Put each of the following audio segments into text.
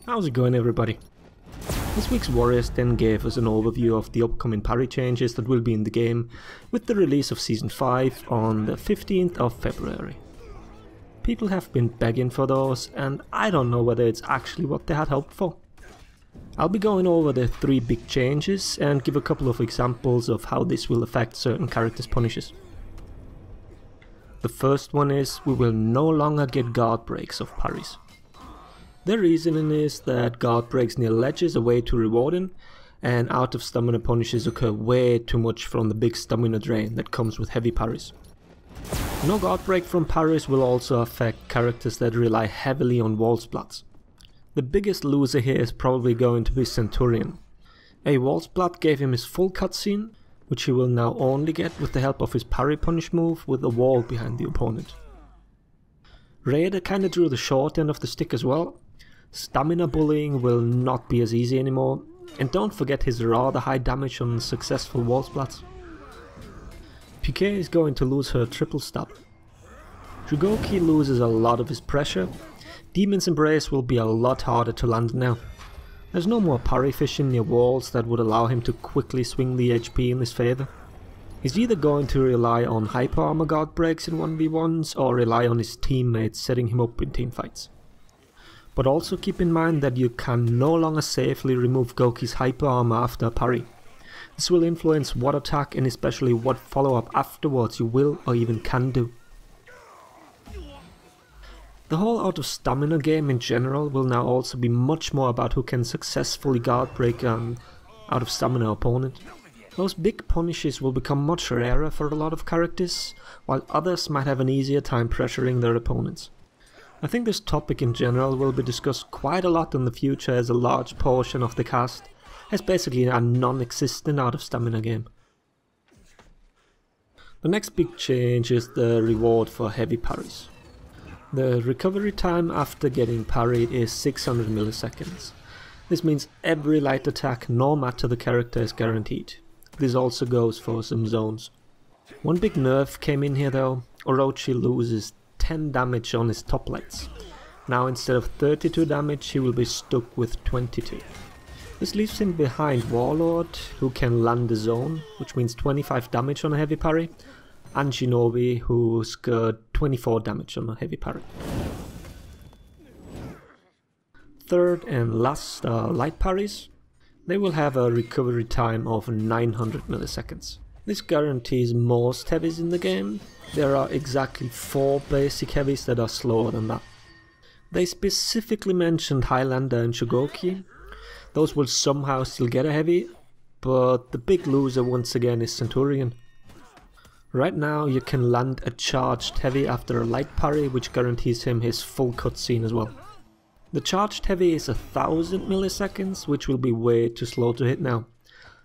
How's it going, everybody? This week's Warriors then gave us an overview of the upcoming parry changes that will be in the game with the release of Season 5 on the 15th of February. People have been begging for those, and I don't know whether it's actually what they had hoped for. I'll be going over the 3 big changes and give a couple of examples of how this will affect certain characters' punishes. The first one is we will no longer get guard breaks of parries. The reasoning is that guard breaks near ledges are way too rewarding, and out of stamina punishes occur way too much from the big stamina drain that comes with heavy parries. No guard break from parries will also affect characters that rely heavily on wall splats. The biggest loser here is probably going to be Centurion. A wall splat gave him his full cutscene, which he will now only get with the help of his parry punish move with a wall behind the opponent. Raider kinda drew the short end of the stick as well. Stamina bullying will not be as easy anymore, and don't forget his rather high damage on successful wall splats. Piquet is going to lose her triple stab. Jugoki loses a lot of his pressure. Demon's Embrace will be a lot harder to land now. There's no more parry fishing near walls that would allow him to quickly swing the HP in his favour. He's either going to rely on hyper armor guard breaks in 1v1s or rely on his teammates setting him up in teamfights. But also keep in mind that you can no longer safely remove Goki's hyper armor after a parry. This will influence what attack and especially what follow-up afterwards you will or even can do. The whole out of stamina game in general will now also be much more about who can successfully guard break an out of stamina opponent. Those big punishes will become much rarer for a lot of characters, while others might have an easier time pressuring their opponents. I think this topic in general will be discussed quite a lot in the future, as a large portion of the cast has basically a non-existent out of stamina game. The next big change is the reward for heavy parries. The recovery time after getting parried is 600 milliseconds. This means every light attack, no matter the character, is guaranteed. This also goes for some zones. One big nerf came in here though. Orochi loses 10 damage on his top lights. Now instead of 32 damage he will be stuck with 22. This leaves him behind Warlord, who can land the zone, which means 25 damage on a heavy parry, and Shinobi, who's got 24 damage on a heavy parry. Third and last are light parries. They will have a recovery time of 900 milliseconds. This guarantees most heavies in the game. There are exactly 4 basic heavies that are slower than that. They specifically mentioned Highlander and Jugoki. Those will somehow still get a heavy, but the big loser once again is Centurion. Right now you can land a charged heavy after a light parry, which guarantees him his full cutscene as well. The charged heavy is 1000 milliseconds, which will be way too slow to hit now.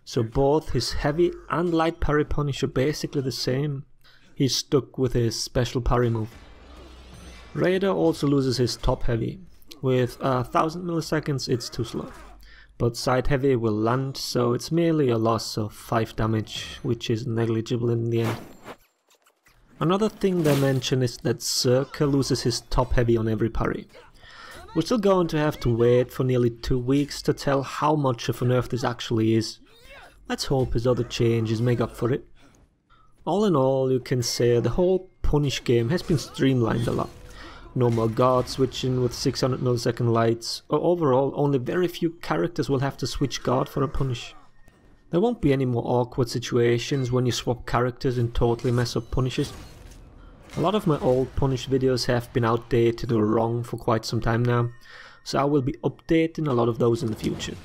So both his heavy and light parry punish are basically the same. He's stuck with his special parry move. Raider also loses his top heavy. With 1000 milliseconds it's too slow. But side heavy will land, so it's merely a loss of 5 damage, which is negligible in the end. Another thing they mention is that Zerker loses his top heavy on every parry. We're still going to have to wait for nearly 2 weeks to tell how much of a nerf this actually is. Let's hope his other changes make up for it. All in all, you can say the whole punish game has been streamlined a lot. No more guard switching with 600 millisecond lights, or overall only very few characters will have to switch guard for a punish. There won't be any more awkward situations when you swap characters and totally mess up punishes. A lot of my old punish videos have been outdated or wrong for quite some time now, so I will be updating a lot of those in the future.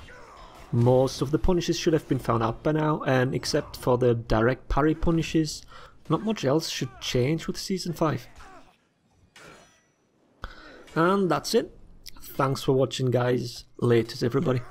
Most of the punishes should have been found out by now, and except for the direct parry punishes, not much else should change with Season 5. And that's it. Thanks for watching, guys. Laters, everybody.